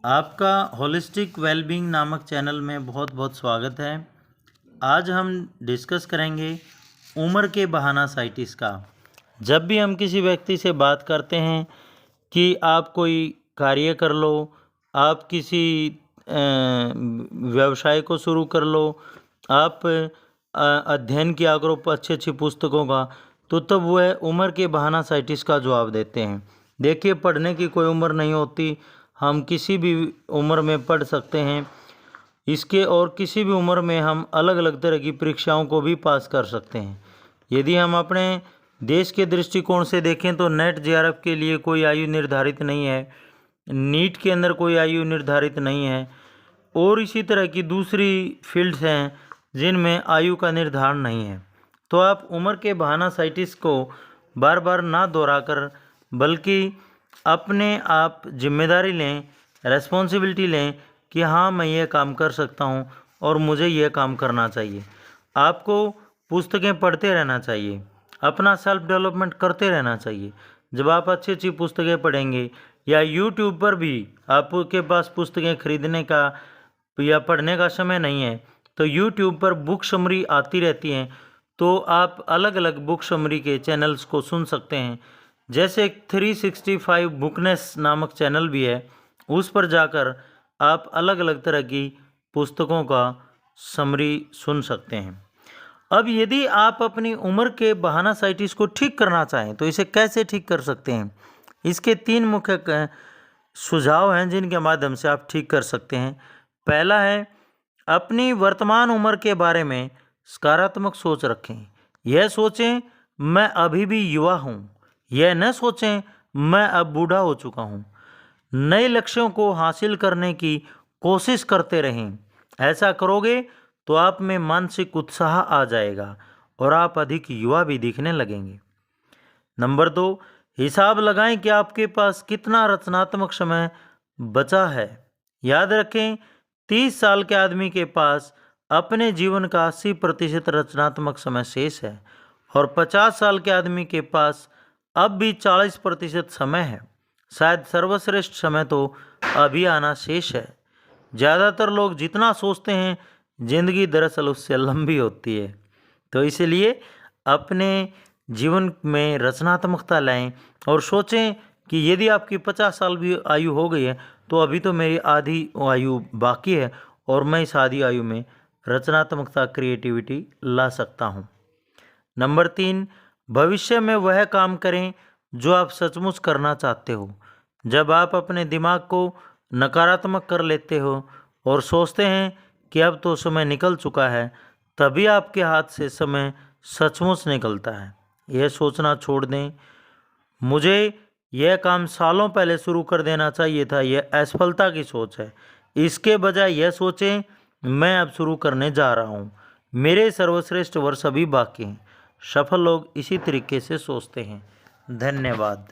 आपका holistic wellbeing नामक channel में बहुत बहुत स्वागत है। आज हम डिस्कस करेंगे उम्र के बहानासाइटिस का। जब भी हम किसी व्यक्ति से बात करते हैं कि आप कोई कार्य कर लो, आप किसी व्यवसाय को शुरू कर लो, आप अध्ययन किया करो अच्छी अच्छी पुस्तकों का, तो तब वह उम्र के बहानासाइटिस का जवाब देते हैं। देखिए, पढ़ने की कोई उम्र नहीं होती, हम किसी भी उम्र में पढ़ सकते हैं। इसके और किसी भी उम्र में हम अलग अलग तरह की परीक्षाओं को भी पास कर सकते हैं। यदि हम अपने देश के दृष्टिकोण से देखें तो नेट जेआरएफ के लिए कोई आयु निर्धारित नहीं है, नीट के अंदर कोई आयु निर्धारित नहीं है, और इसी तरह की दूसरी फील्ड्स हैं जिनमें आयु का निर्धारण नहीं है। तो आप उम्र के बहानासाइटिस को बार बार ना दोहराकर बल्कि अपने आप जिम्मेदारी लें, रेस्पॉन्सिबिलिटी लें कि हाँ, मैं ये काम कर सकता हूँ और मुझे ये काम करना चाहिए। आपको पुस्तकें पढ़ते रहना चाहिए, अपना सेल्फ डेवलपमेंट करते रहना चाहिए। जब आप अच्छी अच्छी पुस्तकें पढ़ेंगे या यूट्यूब पर भी आपके पास पुस्तकें खरीदने का या पढ़ने का समय नहीं है तो यूट्यूब पर बुक समरी आती रहती हैं, तो आप अलग अलग बुक समरी के चैनल्स को सुन सकते हैं। जैसे 365 बुकनेस नामक चैनल भी है, उस पर जाकर आप अलग अलग तरह की पुस्तकों का समरी सुन सकते हैं। अब यदि आप अपनी उम्र के बहानासाइटिस को ठीक करना चाहें तो इसे कैसे ठीक कर सकते हैं? इसके 3 मुख्य सुझाव हैं जिनके माध्यम से आप ठीक कर सकते हैं। पहला है, अपनी वर्तमान उम्र के बारे में सकारात्मक सोच रखें। यह सोचें मैं अभी भी युवा हूँ, यह न सोचें मैं अब बूढ़ा हो चुका हूँ। नए लक्ष्यों को हासिल करने की कोशिश करते रहें। ऐसा करोगे तो आप में मानसिक उत्साह आ जाएगा और आप अधिक युवा भी दिखने लगेंगे। नंबर 2, हिसाब लगाएं कि आपके पास कितना रचनात्मक समय बचा है। याद रखें, 30 साल के आदमी के पास अपने जीवन का 80% रचनात्मक समय शेष है और 50 साल के आदमी के पास अब भी 40% समय है। शायद सर्वश्रेष्ठ समय तो अभी आना शेष है। ज़्यादातर लोग जितना सोचते हैं जिंदगी दरअसल उससे लंबी होती है। तो इसलिए अपने जीवन में रचनात्मकता लाएं और सोचें कि यदि आपकी 50 साल भी आयु हो गई है तो अभी तो मेरी आधी आयु बाकी है और मैं इस आधी आयु में रचनात्मकता, क्रिएटिविटी ला सकता हूँ। नंबर 3, भविष्य में वह काम करें जो आप सचमुच करना चाहते हो। जब आप अपने दिमाग को नकारात्मक कर लेते हो और सोचते हैं कि अब तो समय निकल चुका है, तभी आपके हाथ से समय सचमुच निकलता है। यह सोचना छोड़ दें, मुझे यह काम सालों पहले शुरू कर देना चाहिए था, यह असफलता की सोच है। इसके बजाय यह सोचें मैं अब शुरू करने जा रहा हूँ, मेरे सर्वश्रेष्ठ वर्ष अभी बाकी हैं। सफल लोग इसी तरीके से सोचते हैं। धन्यवाद।